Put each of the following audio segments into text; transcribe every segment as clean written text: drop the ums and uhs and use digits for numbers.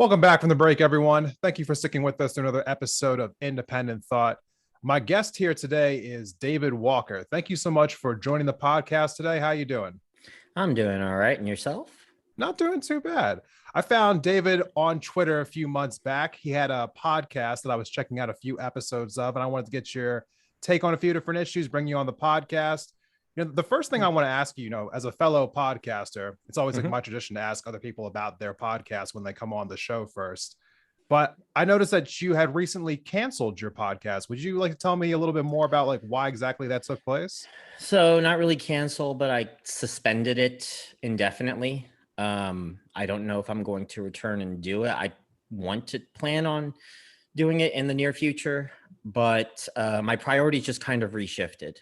Welcome back from the break, everyone. Thank you for sticking with us to another episode of Independent Thought. My guest here today is David Walker. Thank you so much for joining the podcast today. How you doing? I'm doing all right. And yourself? Not doing too bad. I found David on Twitter a few months back. He had a podcast that I was checking out a few episodes of, and I wanted to get your take on a few different issues, bring you on the podcast. The first thing I want to ask you, as a fellow podcaster, it's always like my tradition to ask other people about their podcast when they come on the show first. But I noticed that you had recently canceled your podcast. Would you like to tell me a little bit more about like why exactly that took place? So not really canceled, but I suspended it indefinitely. I don't know if I'm going to return and do it. I want to plan on doing it in the near future, but my priorities just kind of reshifted.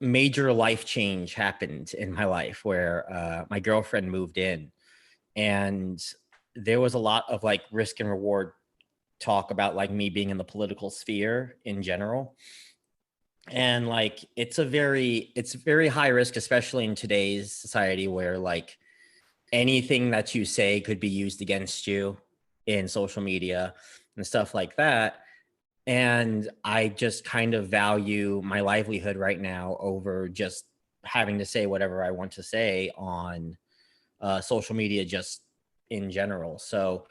Major life change happened in my life where my girlfriend moved in, and there was a lot of like risk and reward talk about like me being in the political sphere in general. And like it's very high risk, especially in today's society where like anything that you say could be used against you in social media and stuff like that. And I just kind of value my livelihood right now over just having to say whatever I want to say on social media just in general. So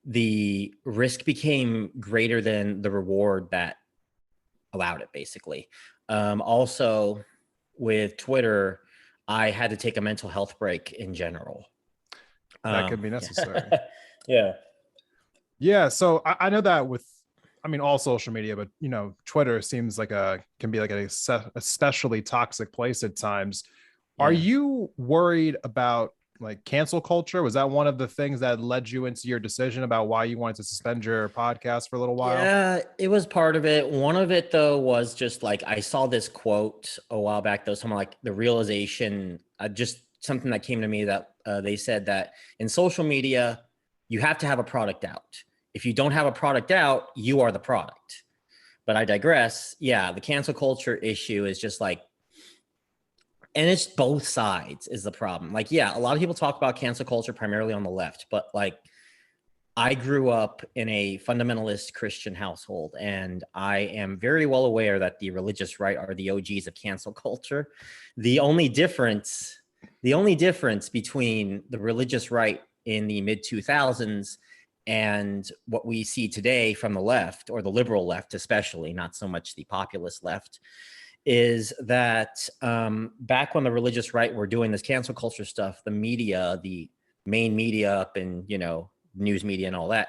the risk became greater than the reward that allowed it, basically. Also, with Twitter, I had to take a mental health break in general. That could be necessary. Yeah. Yeah. So I know that with, all social media, but Twitter seems like can be like a especially toxic place at times. Are you worried about like cancel culture? Was that one of the things that led you into your decision about why you wanted to suspend your podcast for a little while? Yeah, it was part of it. One of it, though, was just like I saw this quote a while back, though, something like the realization, just something that came to me that they said that in social media, you have to have a product out. If you don't have a product out, you are the product. But I digress. Yeah, the cancel culture issue is just like, and it's both sides is the problem. Like, yeah, a lot of people talk about cancel culture primarily on the left, but like I grew up in a fundamentalist Christian household, and I am very well aware that the religious right are the OGs of cancel culture. The only difference between the religious right in the mid 2000s and what we see today from the left, or the liberal left especially, not so much the populist left, is that back when the religious right were doing this cancel culture stuff, the media, the main media up in, news media and all that,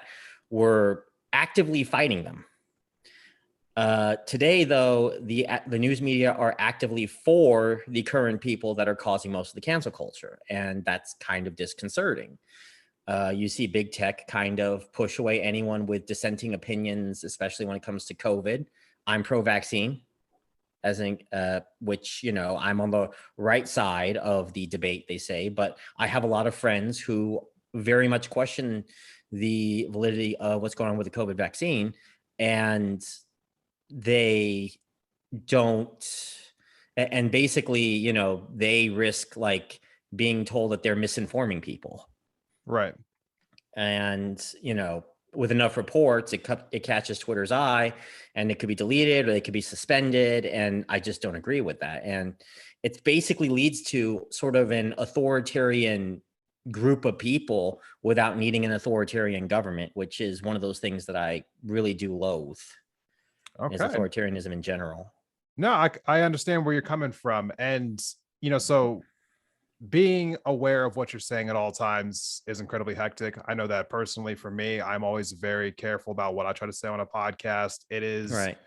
were actively fighting them. Today, though, the news media are actively for the current people that are causing most of the cancel culture, and that's kind of disconcerting. You see big tech kind of push away anyone with dissenting opinions, especially when it comes to COVID. I'm pro-vaccine, which, I'm on the right side of the debate, they say, but I have a lot of friends who very much question the validity of what's going on with the COVID vaccine, and they don't, and basically, they risk like being told that they're misinforming people. Right. And, with enough reports, it catches Twitter's eye, and it could be deleted or they could be suspended. And I just don't agree with that. And it basically leads to sort of an authoritarian group of people without needing an authoritarian government, which is one of those things that I really do loathe. Okay. Is authoritarianism in general. No, I understand where you're coming from. And, so being aware of what you're saying at all times is incredibly hectic. I know that personally for me, I'm always very careful about what I try to say on a podcast. It is right.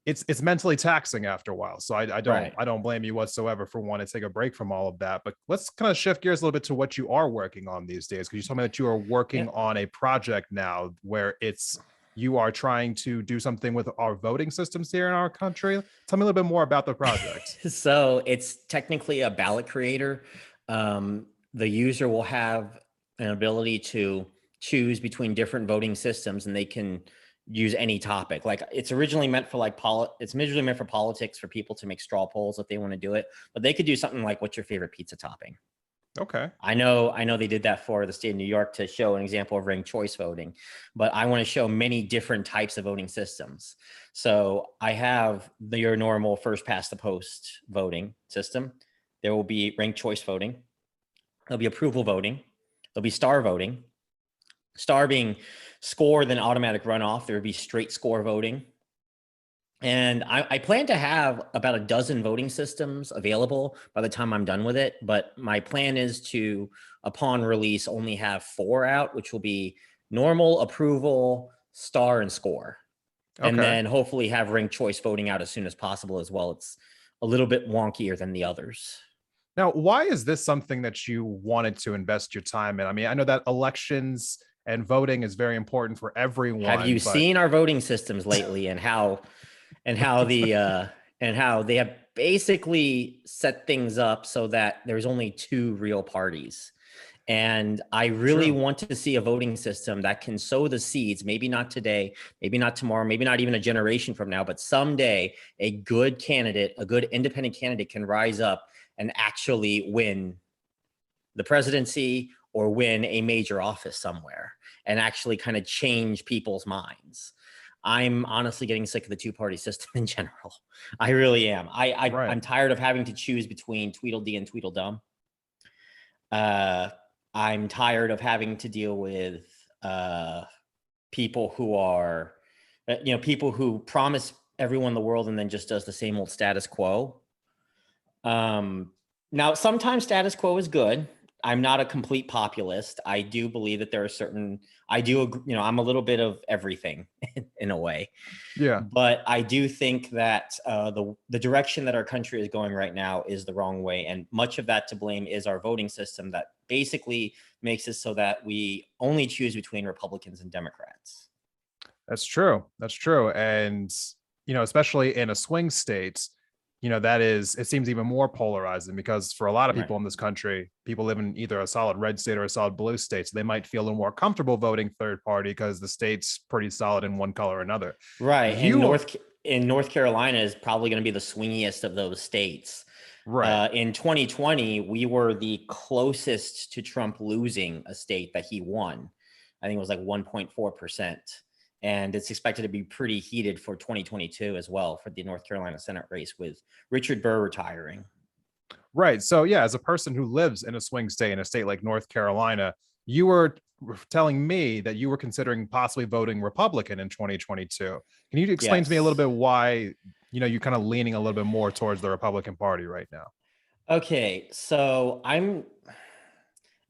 It's mentally taxing after a while. So I Right. don't blame you whatsoever for wanting to take a break from all of that. But let's kind of shift gears a little bit to what you are working on these days. Because you told me that you are working on a project now where you are trying to do something with our voting systems here in our country. Tell me a little bit more about the project. So it's technically a ballot creator. The user will have an ability to choose between different voting systems, and they can use any topic. Like it's originally meant for it's originally meant for politics, for people to make straw polls if they want to do it, but they could do something like, what's your favorite pizza topping? Okay. I know they did that for the state of New York to show an example of ranked choice voting, but I want to show many different types of voting systems. So I have your normal first past the post voting system. There will be ranked choice voting. There'll be approval voting. There'll be star voting. Star being score, then automatic runoff. There would be straight score voting. And I plan to have about a dozen voting systems available by the time I'm done with it. But my plan is to, upon release, only have 4 out, which will be normal, approval, star, and score. And Okay. then hopefully have ranked choice voting out as soon as possible as well. It's a little bit wonkier than the others. Now, why is this something that you wanted to invest your time in? I mean, I know that elections and voting is very important for Have you everyone, but seen our voting systems lately and how the and how they have basically set things up so that there's only 2 real parties? And I really true. want to see a voting system that can sow the seeds, maybe not today, maybe not tomorrow, maybe not even a generation from now, but someday a good candidate, a good independent candidate can rise up and actually win the presidency or win a major office somewhere and actually kind of change people's minds. I'm honestly getting sick of the 2-party system in general. I really am. Right. I'm tired of having to choose between Tweedledee and Tweedledum. Uh, I'm tired of having to deal with uh, people who are, people who promise everyone the world and then just does the same old status quo. Um, Now, sometimes status quo is good. I'm not a complete populist. I do believe that there are certain, I'm a little bit of everything in a way. Yeah. But I do think that the direction that our country is going right now is the wrong way. And much of that to blame is our voting system that basically makes it so that we only choose between Republicans and Democrats. That's true. That's true. And, especially in a swing state, that is, it seems even more polarizing because for a lot of Right. people in this country, people live in either a solid red state or a solid blue state. So they might feel a little more comfortable voting third party because the state's pretty solid in one color or another. Right. And You, North Carolina is probably going to be the swingiest of those states. right. In 2020, we were the closest to Trump losing a state that he won. I think it was like 1.4%. And it's expected to be pretty heated for 2022 as well for the North Carolina Senate race with Richard Burr retiring. Right. So, yeah, as a person who lives in a swing state, in a state like North Carolina, you were telling me that you were considering possibly voting Republican in 2022. Can you explain to me a little Yes. bit why, you're kind of leaning a little bit more towards the Republican Party right now? Okay. So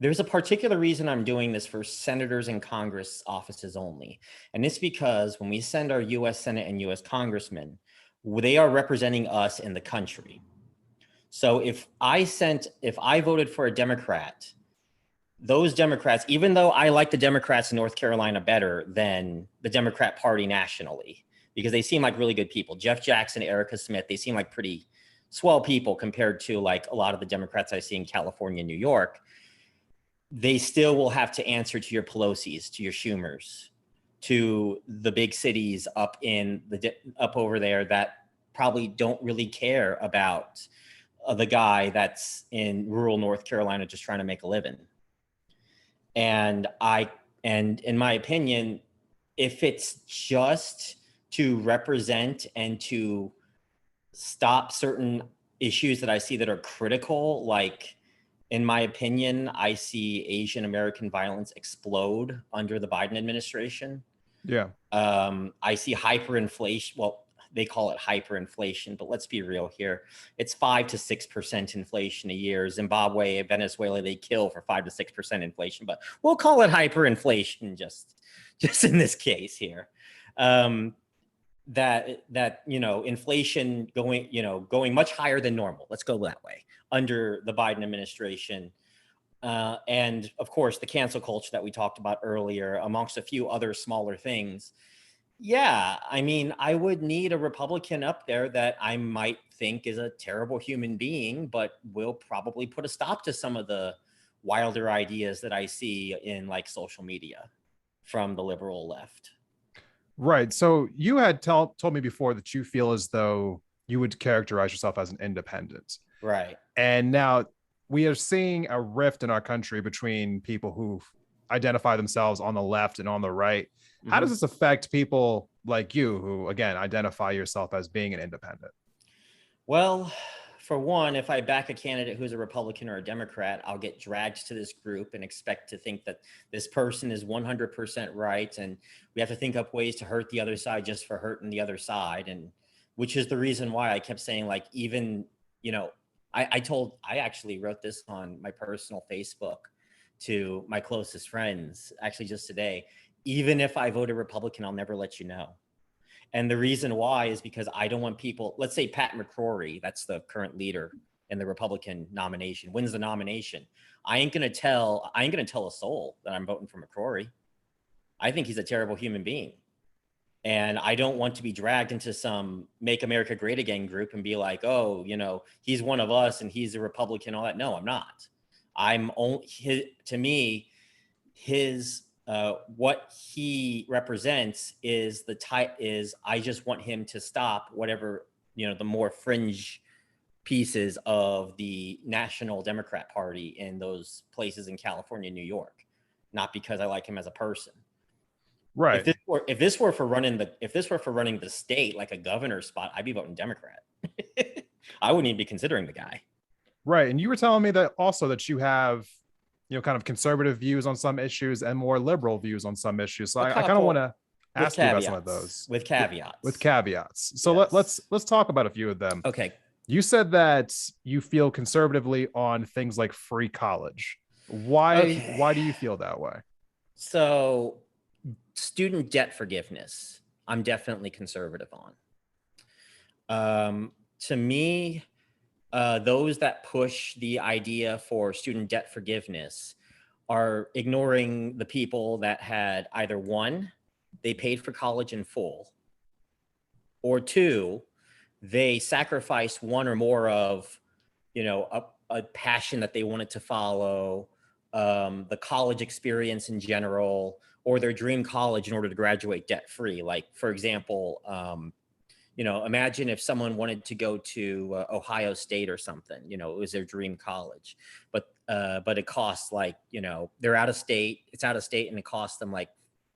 there's a particular reason I'm doing this for senators and Congress offices only. And it's because when we send our US Senate and US congressmen, they are representing us in the country. So if I voted for a Democrat, those Democrats, even though I like the Democrats in North Carolina better than the Democrat Party nationally, because they seem like really good people. Jeff Jackson, Erica Smith, they seem like pretty swell people compared to like a lot of the Democrats I see in California, New York. They still will have to answer to your Pelosi's, to your Schumers, to the big cities up over there that probably don't really care about the guy that's in rural North Carolina just trying to make a living. And in my opinion, if it's just to represent and to stop certain issues that I see that are critical, like in my opinion, I see Asian American violence explode under the Biden administration. Yeah. I see hyperinflation. Well, they call it hyperinflation, but let's be real here. It's 5 to 6% inflation a year. Zimbabwe, Venezuela, they kill for 5 to 6% inflation, but we'll call it hyperinflation just in this case here. Inflation going much higher than normal. Let's go that way under the Biden administration. And of course, the cancel culture that we talked about earlier, amongst a few other smaller things. Yeah, I mean, I would need a Republican up there that I might think is a terrible human being, but will probably put a stop to some of the wilder ideas that I see in like social media from the liberal left. Right. So you had told me before that you feel as though you would characterize yourself as an independent. Right. And now we are seeing a rift in our country between people who identify themselves on the left and on the right. How does Mhm. this affect people like you who, again, identify yourself as being an independent? Well, for one, if I back a candidate who's a Republican or a Democrat, I'll get dragged to this group and expect to think that this person is 100% right. And we have to think up ways to hurt the other side just for hurting the other side. And which is the reason why I kept saying, like, even, you know, I actually wrote this on my personal Facebook to my closest friends, actually just today. Even if I voted Republican, I'll never let you know. And the reason why is because I don't want people, let's say Pat McCrory, that's the current leader in the Republican nomination, wins the nomination. I ain't gonna tell a soul that I'm voting for McCrory. I think he's a terrible human being. And I don't want to be dragged into some Make America Great Again group and be like, oh, you know, he's one of us and he's a Republican, all that. No, I'm not. I'm only, to me, his what he represents is the type is I just want him to stop whatever, you know, the more fringe pieces of the National Democrat Party in those places in California, New York, not because I like him as a person. Right. If this were for running the state, like a governor spot, I'd be voting Democrat. I wouldn't even be considering the guy. Right. And you were telling me that also that you have, kind of conservative views on some issues and more liberal views on some issues. So A I kind of want couple to with ask you about some of caveats. those With with caveats. caveats. So Yes. let's talk about a few of them. Okay. You said that you feel conservatively on things like free college. Why Okay. do you feel that way? So, student debt forgiveness, I'm definitely conservative on. To me, those that push the idea for student debt forgiveness are ignoring the people that had either one, they paid for college in full, or two, they sacrificed one or more of, you know, a passion that they wanted to follow, the college experience in general, or their dream college in order to graduate debt free. Like, for example, you know, imagine if someone wanted to go to Ohio State or something. You know, it was their dream college, but it costs, like, you know, they're out of state. It's out of state, and it costs them like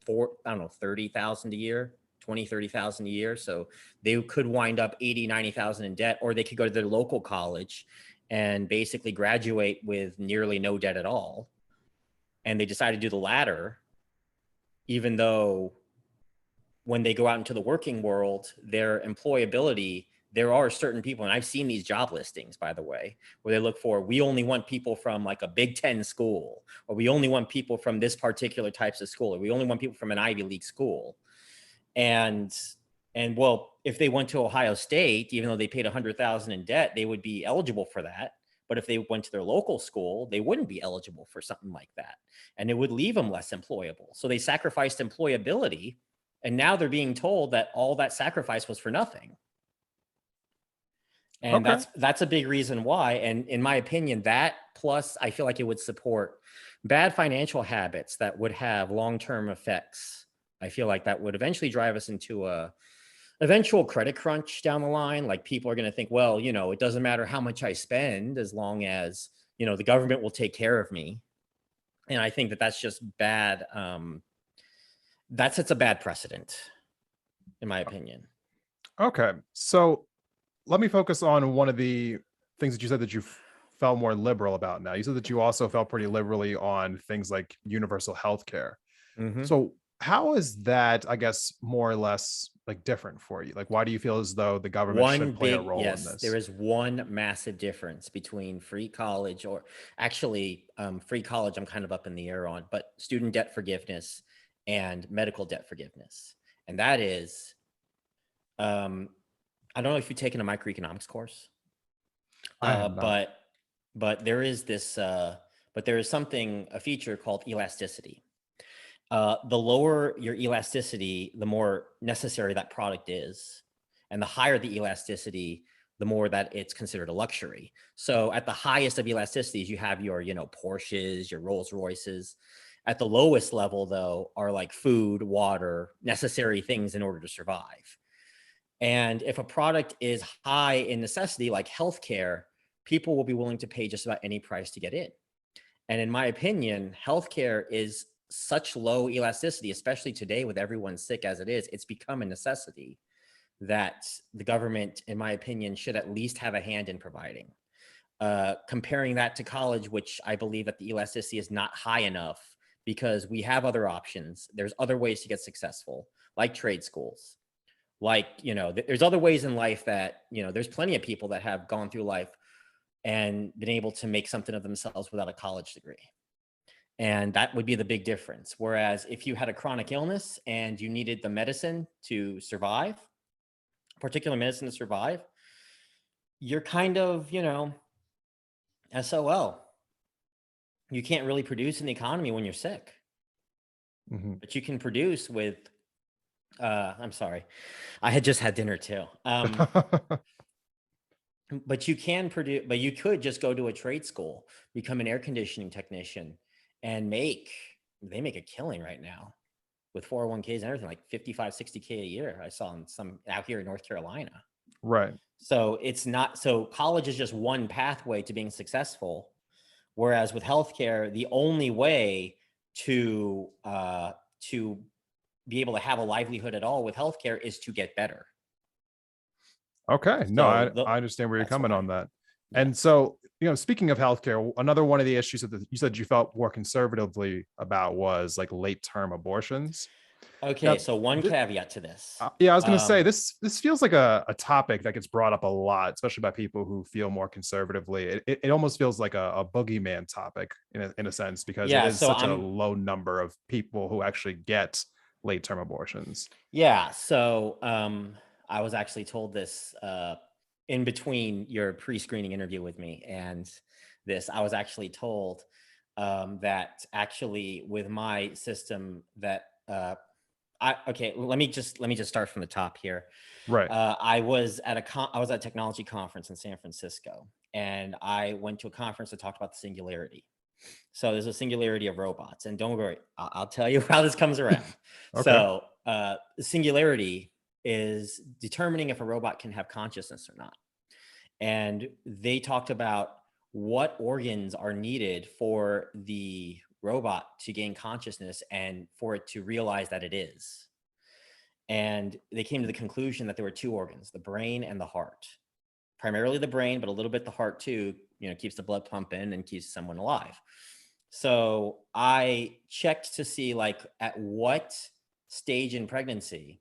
I don't know, 30,000 a year. 20, 30,000 a year. So they could wind up 80, 90,000 in debt, or they could go to their local college and basically graduate with nearly no debt at all. And they decide to do the latter, even though when they go out into the working world, their employability, there are certain people, and I've seen these job listings, by the way, where they look for, we only want people from like a Big Ten school, or we only want people from this particular types of school, or we only want people from an Ivy League school. And well, if they went to Ohio State, even though they paid 100,000 in debt, they would be eligible for that. But if they went to their local school, they wouldn't be eligible for something like that, and it would leave them less employable. So they sacrificed employability, and now they're being told that all that sacrifice was for nothing. And Okay. that's a big reason why. And in my opinion, that plus I feel like it would support bad financial habits that would have long-term effects. I feel like that would eventually drive us into a eventual credit crunch down the line. Like, people are going to think, well, you know, it doesn't matter how much I spend as long as, you know, the government will take care of me. And I think that that's just bad. That sets a bad precedent, in my opinion. Okay. So let me focus on one of the things that you said that you felt more liberal about now. You said that you also felt pretty liberally on things like universal health care. Mm-hmm. So how is that, I guess, more or less like different for you? Like, why do you feel as though the government should play a role in Yes, there this? is one massive difference between free college, or actually free college, I'm kind of up in the air on, but student debt forgiveness and medical debt forgiveness. And that is, um, I don't know if you've taken a microeconomics course, I have uh, not. but but there is this, but there is something, a feature called elasticity. The lower your elasticity, the more necessary that product is. And the higher the elasticity, the more that it's considered a luxury. So at the highest of elasticities, you have your, you know, Porsches, your Rolls Royces. At the lowest level, though, are like food, water, necessary things in order to survive. And if a product is high in necessity, like healthcare, people will be willing to pay just about any price to get in. And in my opinion, healthcare is such low elasticity, especially today with everyone sick as it is. It's become a necessity that the government, in my opinion, should at least have a hand in providing. Comparing that to college, which I believe that the elasticity is not high enough because we have other options. There's other ways to get successful, like trade schools. Like, there's other ways in life that, there's plenty of people that have gone through life and been able to make something of themselves without a college degree. And that would be the big difference. Whereas if you had a chronic illness and you needed the medicine to survive, particular medicine to survive, you're kind of, SOL. You can't really produce in the economy when you're sick, but you can produce with, I'm sorry, I had just had dinner too. But you can produce, but you could just go to a trade school, become an air conditioning technician, and they make a killing right now with 401ks and everything, like 55, 60K a year. I saw in some out here in North Carolina. Right. So so college is just one pathway to being successful. Whereas with healthcare, the only way to be able to have a livelihood at all with healthcare is to get better. Okay. No, I understand where you're coming on that. Yeah. And so, speaking of healthcare, another one of the issues that you said you felt more conservatively about was like late term abortions. Okay, now, so one caveat to this. Yeah, I was going to say this feels like a topic that gets brought up a lot, especially by people who feel more conservatively. It almost feels like a boogeyman topic in a sense, because it is such a low number of people who actually get late term abortions. Yeah, so I was actually told this in between your pre-screening interview with me and this. I was actually told that actually with my system that let me just start from the top here. Right. I was at a technology conference in San Francisco, and I went to a conference that talked about the singularity. So there's a singularity of robots, and don't worry, I'll tell you how this comes around. Okay. So the singularity is determining if a robot can have consciousness or not. And they talked about what organs are needed for the robot to gain consciousness and for it to realize that it is. And they came to the conclusion that there were two organs, the brain and the heart. Primarily the brain, but a little bit the heart too, keeps the blood pumping and keeps someone alive. So I checked to see at what stage in pregnancy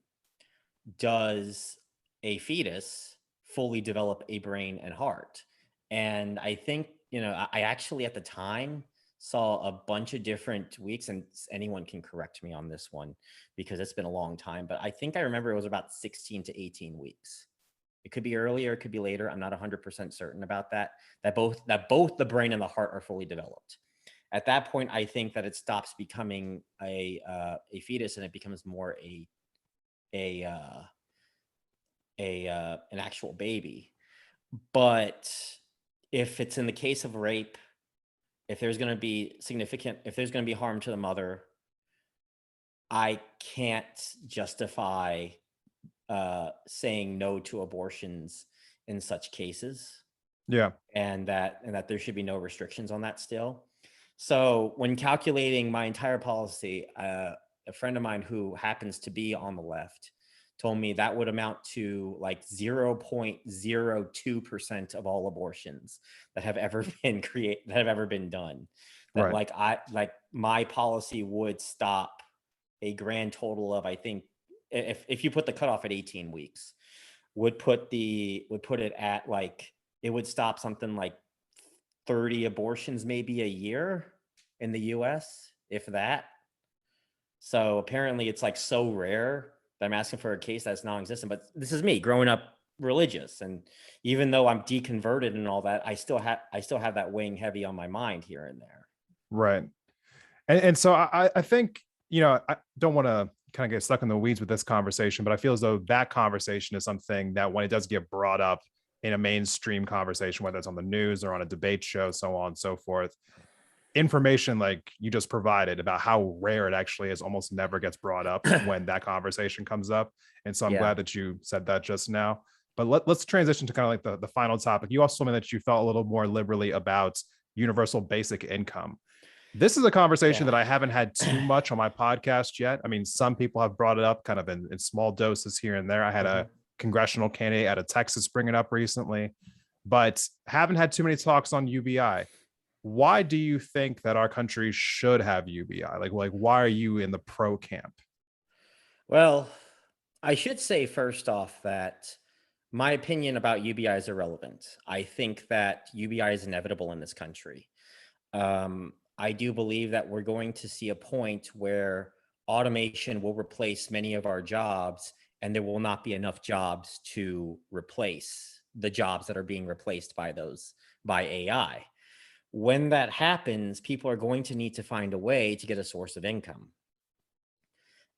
does a fetus fully develop a brain and heart. And I think, I actually at the time saw a bunch of different weeks, and anyone can correct me on this one because it's been a long time, but I think I remember it was about 16 to 18 weeks. It could be earlier, it could be later. I'm not 100% certain about that both the brain and the heart are fully developed. At that point, I think that it stops becoming a fetus and it becomes more an actual baby. But if it's in the case of rape, if there's going to be harm to the mother, I can't justify saying no to abortions in such cases. Yeah. And that there should be no restrictions on that still. So when calculating my entire policy, a friend of mine who happens to be on the left told me that would amount to 0.02% of all abortions that have ever been done. That right. My policy would stop a grand total of, I think, if you put the cutoff at 18 weeks, would put it at it would stop something like 30 abortions maybe a year in the US, if that. So apparently it's so rare that I'm asking for a case that's non-existent. But this is me growing up religious, and even though I'm deconverted and all that, I still have that weighing heavy on my mind here and there. Right. And so I think, I don't want to kind of get stuck in the weeds with this conversation, but I feel as though that conversation is something that when it does get brought up in a mainstream conversation, whether it's on the news or on a debate show, so on and so forth, information like you just provided about how rare it actually is almost never gets brought up when that conversation comes up. And so I'm glad that you said that just now. But let's transition to kind of like the final topic. You also told me that you felt a little more liberally about universal basic income. This is a conversation Yeah. that I haven't had too much on my podcast yet. I mean, some people have brought it up kind of in small doses here and there. I had a congressional candidate out of Texas bring it up recently, but haven't had too many talks on UBI. Why do you think that our country should have UBI? Like why are you in the pro camp? Well, I should say first off that my opinion about UBI is irrelevant. I think that UBI is inevitable in this country. I do believe that we're going to see a point where automation will replace many of our jobs, and there will not be enough jobs to replace the jobs that are being replaced by AI. When that happens, people are going to need to find a way to get a source of income.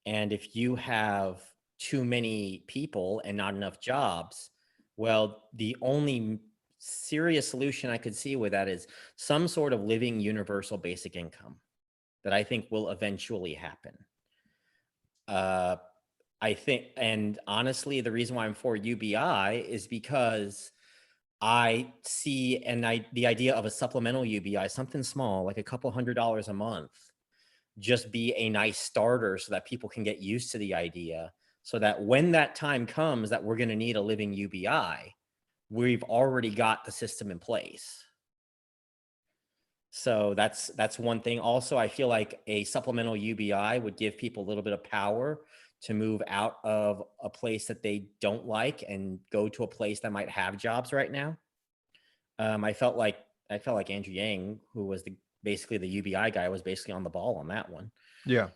And if you have too many people and not enough jobs, well, the only serious solution I could see with that is some sort of living universal basic income that I think will eventually happen. I think, and honestly, the reason why I'm for UBI is because I see the idea of a supplemental UBI, something small, like a couple $100s a month, just be a nice starter so that people can get used to the idea, so that when that time comes that we're going to need a living UBI, we've already got the system in place. So that's one thing. Also, I feel like a supplemental UBI would give people a little bit of power to move out of a place that they don't like and go to a place that might have jobs right now. I felt like Andrew Yang, who was basically the UBI guy, was basically on the ball on that one. Yeah.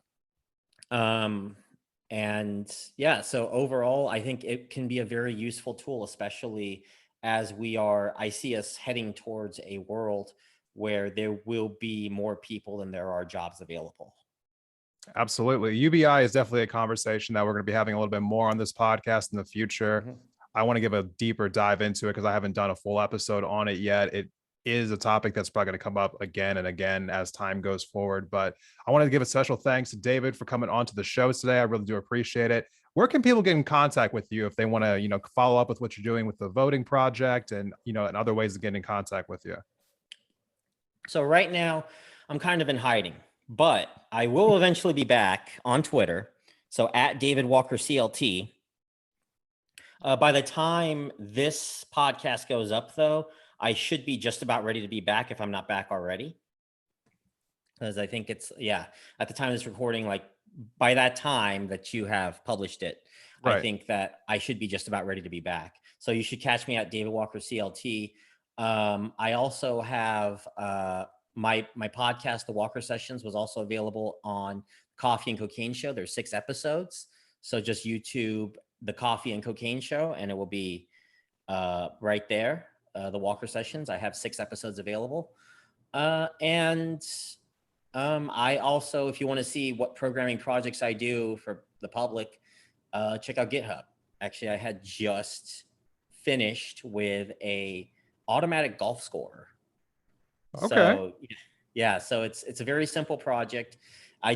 And yeah, so overall, I think it can be a very useful tool, especially as I see us heading towards a world where there will be more people than there are jobs available. Absolutely. UBI is definitely a conversation that we're going to be having a little bit more on this podcast in the future. I want to give a deeper dive into it because I haven't done a full episode on it yet. It is a topic that's probably going to come up again and again as time goes forward. But I want to give a special thanks to David for coming onto the show today. I really do appreciate it. Where can people get in contact with you if they want to, follow up with what you're doing with the voting project and, and other ways to get in contact with you? So right now I'm kind of in hiding, but I will eventually be back on Twitter. So at David Walker CLT. By the time this podcast goes up, though, I should be just about ready to be back if I'm not back already. Because I think at the time of this recording, like by that time that you have published it, right, I think that I should be just about ready to be back. So you should catch me at David Walker CLT. I also have my podcast, The Walker Sessions, was also available on Coffee and Cocaine Show. There's 6 episodes. So just YouTube The Coffee and Cocaine Show, and it will be right there. The Walker Sessions. I have 6 episodes available. And I also, if you want to see what programming projects I do for the public, check out GitHub. Actually, I had just finished with a automatic golf scorer. Okay. So yeah, so it's a very simple project. I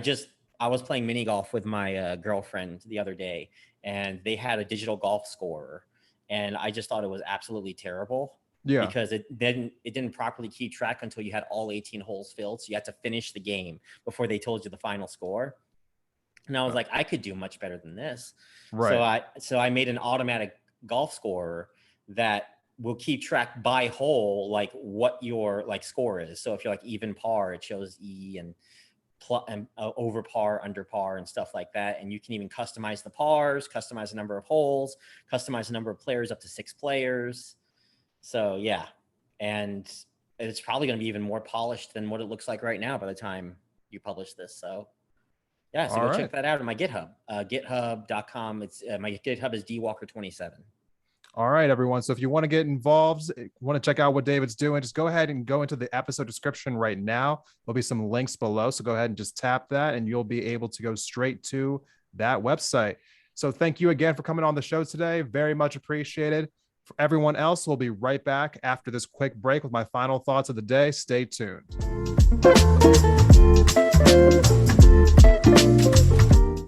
was playing mini golf with my girlfriend the other day, and they had a digital golf scorer, and I just thought it was absolutely terrible. Yeah. Because it didn't properly keep track until you had all 18 holes filled. So you had to finish the game before they told you the final score. And I was like, I could do much better than this. Right. So I made an automatic golf scorer that will keep track by hole, like what your score is. So if you're like even par, it shows E, and over par, under par, and stuff like that. And you can even customize the pars, customize the number of holes, customize the number of players up to 6 players. So yeah, and it's probably going to be even more polished than what it looks like right now by the time you publish this. So yeah, so go check that out on my GitHub, github.com. It's my GitHub is dwalker27. All right, everyone. So if you want to get involved, want to check out what David's doing, just go ahead and go into the episode description right now. There'll be some links below. So go ahead and just tap that and you'll be able to go straight to that website. So thank you again for coming on the show today. Very much appreciated. For everyone else, we'll be right back after this quick break with my final thoughts of the day. Stay tuned.